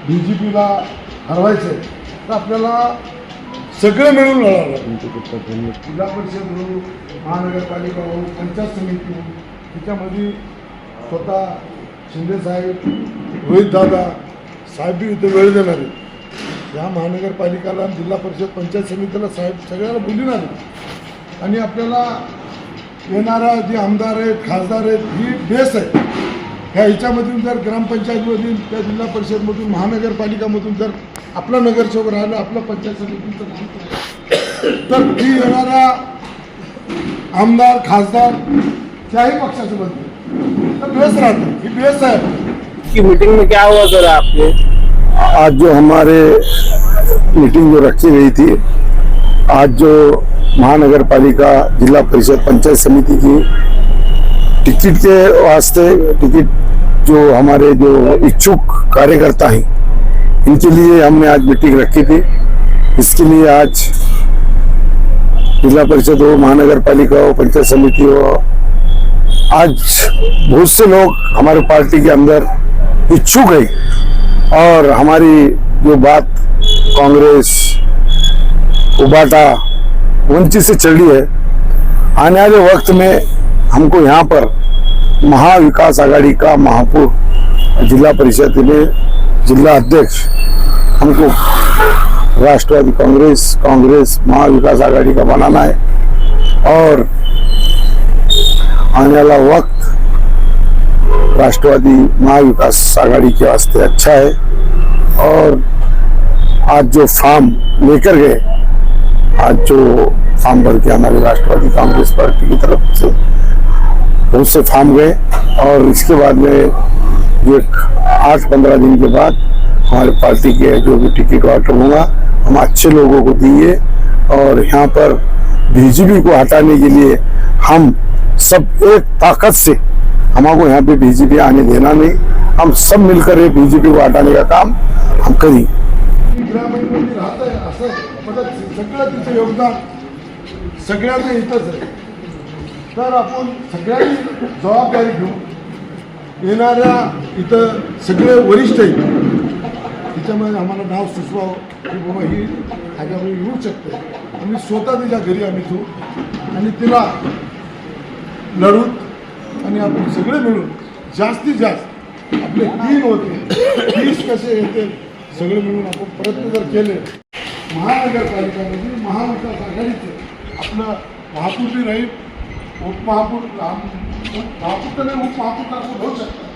BJPला हरवायचं आहे तर आपल्याला सगळं मिळून लढावं लागेल. जिल्हा परिषद हो, महानगरपालिका हो, पंचायत समिती हो, त्याच्यामध्ये स्वतः शिंदेसाहेब, रोहितदादा साहेब बी इथे वेळ देणार आहेत. या महानगरपालिकाला, जिल्हा परिषद, पंचायत समितीला साहेब सगळ्याला बोलणार आहेत. आणि आपल्याला येणारा जे आमदार आहेत, खासदार आहेत, ही बेस आहे. ह्याच्यामधून जर ग्रामपंचायतमधून, त्या जिल्हा परिषदमधून, महानगरपालिकामधून जर आपला नगरसेवक राहिला, आपलं पंचायत समितीचं काम तर ही येणारा आमदार, खासदार त्याही पक्षाचं बनते तर बेस राहते. ही बेस आहे. की मीटिंग में क्या हुआ सर आपके? आज जो हमारे मीटिंग जो रखी गई थी, आज जो महानगर पालिका, जिला परिषद, पंचायत समिति की टिकट के वास्ते, टिकट जो हमारे जो इच्छुक कार्यकर्ता हैं, इनके लिए हमने आज मीटिंग रखी थी. इसके लिए आज जिला परिषद हो, महानगर पालिका हो, पंचायत समिति हो, आज बहुत से लोग हमारे पार्टी के अंदर इच्छुक है और हमारी जो बात कांग्रेस, उबाटा, वंचित से चल रही है, आने वाले वक्त में हमको यहाँ पर महाविकास आघाड़ी का महापौर जिला परिषद में जिला अध्यक्ष हमको राष्ट्रवादी कांग्रेस महाविकास आघाड़ी का बनाना है. और आने वाला वक्त राष्ट्रवादी महाविकास आघाड़ी के वास्ते अच्छा है. और आज जो फॉर्म लेकर गए, आज जो फॉर्म भर के हमारे राष्ट्रवादी कांग्रेस पार्टी की तरफ से बहुत से फॉर्म गए, और इसके बाद में एक 8-15 दिन के बाद हमारे पार्टी के जो भी टिकट वाटर होगा हम अच्छे लोगों को दिए. और यहाँ पर बीजेपी को हटाने के लिए हम सब एक ताकत से, हमको यहाँ पे बीजेपी आने देना नहीं, हम सब मिलकर ये बीजेपी को हटाने का काम हम करेंगे. ग्रामीणमध्ये राहत आहे असं सगळं तिचं योगदान सगळ्यांना इथंच आहे. तर आपण सगळ्यांनी जबाबदारी घेऊ. येणाऱ्या इथं सगळे वरिष्ठ आहेत, त्याच्यामुळे आम्हाला नाव सुचवावं की बाबा ही ह्याच्यामध्ये येऊ शकते. आम्ही स्वतः तिच्या घरी आम्ही जाऊ आणि तिला लढून आणि आपण सगळे मिळून जास्तीत जास्त आपले 3 होते 30 कसे येते सगळे मिळून आपण प्रयत्न जर केले, महानगरपालिकामध्ये महाविकास आघाडीचे आपलं महापौर बी राहील, उपमहापौर, महापौर तर नाही, उपमहापौर होऊ शकतात.